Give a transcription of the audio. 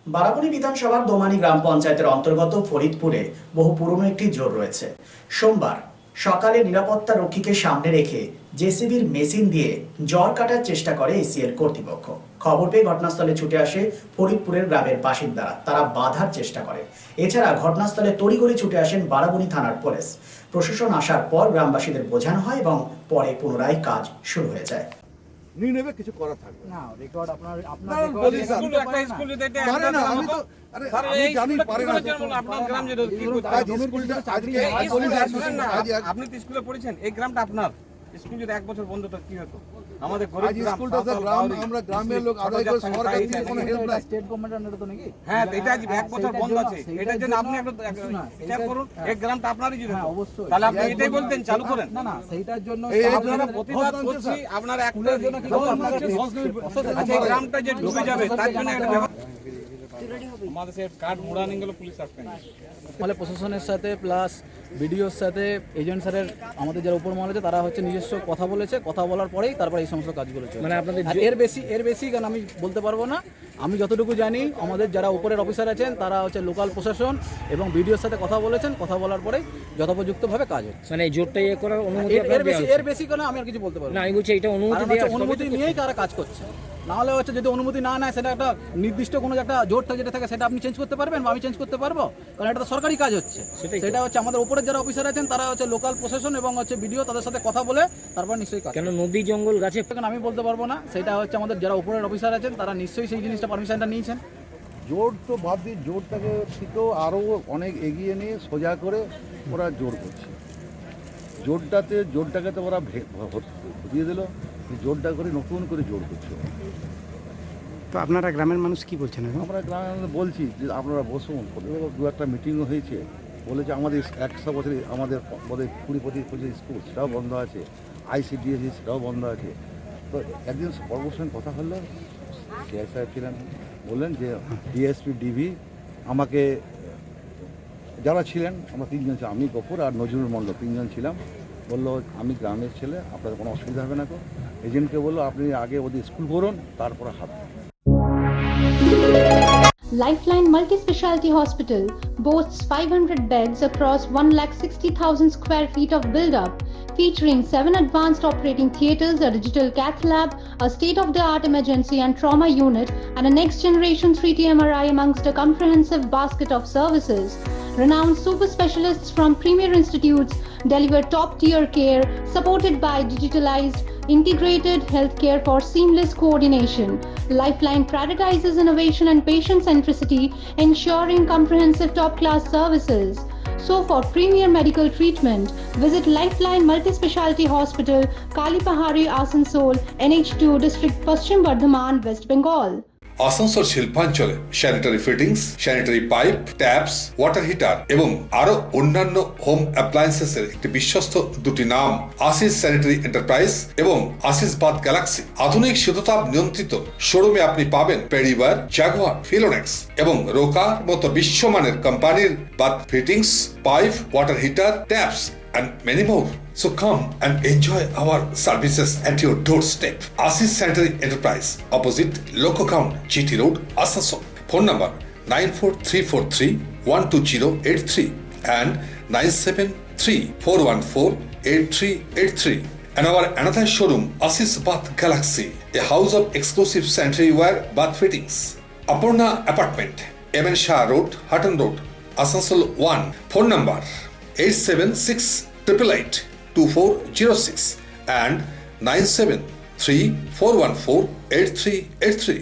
বারাবণী বিধানসভার দোমানী গ্রাম পঞ্চায়েতের অন্তর্গত ফরিদপুরে বহু পুরনো একটি জোর রয়েছে। সোমবার সকালে নিরাপত্তা রক্ষীকে সামনে রেখে জেসিবির মেশিন দিয়ে জল কাটার চেষ্টা করে এসিএল কর্তৃপক্ষ। খবর পেয়ে ঘটনাস্থলে ছুটে আসে ফরিদপুরের গ্রামের বাসিন্দারা, তারা বাধার চেষ্টা করে। এছাড়া ঘটনাস্থলে তড়িঘড়ি ছুটে আসেন বারাবণী থানার পুলিশ। প্রশাসন আসার পর গ্রামবাসীদের বোঝানো হয় এবং পরে পুনরায় কাজ শুরু হয়ে যায়। নিয়ে নেবে, কিছু করা থাকবে না। রেকর্ড আপনার স্কুল একটা স্কুল যদি এটা পারে না। আমি তো আরে আমি জানি পারে না। আপনার গ্রাম যেটা কি করতে আজ স্কুলটা আজকে পুলিশ আসছেন না। আপনি তো স্কুলে পড়েছেন, এই গ্রামটা আপনার। স্কুল যদি এক বছর বন্ধ তো কি হতো? আমাদের গরিব গ্রাম, স্কুলটা তো গ্রাম, আমরা গ্রামের লোক আদায় করে সরকার থেকে কোনো হেল্প নাই। স্টেট গভর্নমেন্টের আন্ডারে তো নাকি? হ্যাঁ, এটা আজ এক বছর বন্ধ আছে। এটার জন্য আপনি একটা বিচার করুন, এই গ্রামটা আপনারই যদি হতো। অবশ্যই। তাহলে আপনি এটাই বলতেন চালু করেন। না না, সেইটার জন্য আপনারা প্রতিবাদ করছি, আপনারা একটা জন্য কি করতে হবে? আচ্ছা, এই গ্রামটা যে ডুবে যাবে তার জন্য একটা ব্যবস্থা। আমাদের সে কার্ড মুড়ানি গেল, পুলিশ আসবে না। ফলে প্রশাসনের সাথে প্লাস বিডিওর সাথে এজেন্ট স্যারের আমাদের যারা উপর মহল আছে তারা হচ্ছে নিজস্ব কথা বলেছে, কথা বলার পরেই তারপর এই সমস্ত কাজগুলো চলছে। মানে আপনাদের এর বেশি কেন আমি বলতে পারবো না। আমি যতটুকু জানি আমাদের যারা উপরের অফিসার আছেন তারা হচ্ছে লোকাল প্রশাসন এবং বিডিওর সাথে কথা বলেছেন, কথা বলার পরেই যথোপযুক্তভাবে কাজ হচ্ছে। মানে জোরটা ইয়ে করার অনুমতি এর বেশি কেন আমি আর কিছু বলতে পারবো না। আমি বলছি এটা অনুমতি নিয়েই তারা কাজ করছে। নাহলে হচ্ছে যদি অনুমতি না নেয়, সেটা একটা নির্দিষ্ট কোনো একটা জোরটা যেটা থাকে সেটা আপনি চেঞ্জ করতে পারবেন বা আমি চেঞ্জ করতে পারবো, কারণ এটা তো সরকারি কাজ হচ্ছে। সেটা হচ্ছে আমাদের উপরের যারা অফিসার আছেন তারা হচ্ছে লোকাল প্রশাসন এবং হচ্ছে বিডিও, তাদের সাথে কথা বলে তারপর নিশ্চয়ই কাজ। কেন নদী জঙ্গল গাছে আমি বলতে পারবো না, সেটা হচ্ছে আমাদের যারা উপরের অফিসার আছেন তারা নিশ্চয়ই সেই জিনিসটা পারমিশনটা নিয়েছেন। জোর তো বাদ দিয়ে জোরটাকে থেকেও আরও অনেক এগিয়ে নিয়ে সোজা করে ওরা জোর করছে। জোরটাকে তো ওরা ভরিয়ে দিল, জোরটা করে নতুন করে জোর করছে। তো আপনারা গ্রামের মানুষ কি বলছেন? আমরা গ্রামে বলছি যে আপনারা বসুন, দু একটা মিটিংও হয়েছে, বলেছে আমাদের 100 বছরে আমাদের 20-25 স্কুল সেটাও বন্ধ আছে, ICDS সেটাও বন্ধ আছে। তো একদিন পর্বর সঙ্গে কথা হলো, সিআই সাহেব ছিলেন, বললেন যে ডিএসপি ডিবি আমাকে যারা ছিলেন, আমরা 3 জন ছিলাম, আমি গফুর আর নজরুল মণ্ডল 3 জন ছিলাম। বললো আমি গ্রামের ছেলে, আপনাদের কোনো অসুবিধা হবে না। তো এজেন্টকে বললো আপনি আগে ওদের স্কুল করুন, তারপরে হাত। Lifeline Multi-Speciality Hospital boasts 500 beds across 1,60,000 square feet of build-up, featuring 7 advanced operating theatres, a digital cath lab, a state-of-the-art emergency and trauma unit, and a next-generation 3D MRI amongst a comprehensive basket of services. Renowned super specialists from premier institutes deliver top-tier care, supported by digitalized integrated healthcare for seamless coordination. Lifeline prioritizes innovation and patient centricity, ensuring comprehensive top-class services. So for premier medical treatment, visit Lifeline Multi-Speciality Hospital, Kalipahari, Asansol, NH2 District, Paschim Bardhaman, West Bengal. Asansol শিল্পাঞ্চলে sanitary fittings, sanitary pipe, taps, water heater এবং আরো অন্যান্য home অ্যাপ্লায়েন্সেসের একটি বিশ্বস্ত দুটি নাম Ashis sanitary enterprise এবং Ashis bath Galaxy. আধুনিক শীততাপ নিয়ন্ত্রিত শোরুমে আপনি পাবেন পেরিবার, জাগুয়ার, ফিলোনেক্স এবং রোকার মতো বিশ্বমানের কোম্পানির bath fittings, pipe, water heater, taps and many more. So come and enjoy our services at your doorstep. Asis Sanitary Enterprise, opposite Loco Ground, GT Road, Asansol. Phone number 94343-12083 and 973-414-8383. And our another showroom, Asis Bath Galaxy, a house of exclusive sanitary ware bath fittings. Apurna Apartment, MN Shah Road, Hutton Road, Asansol 1. Phone number 876-888-2406 and 973-414-8383.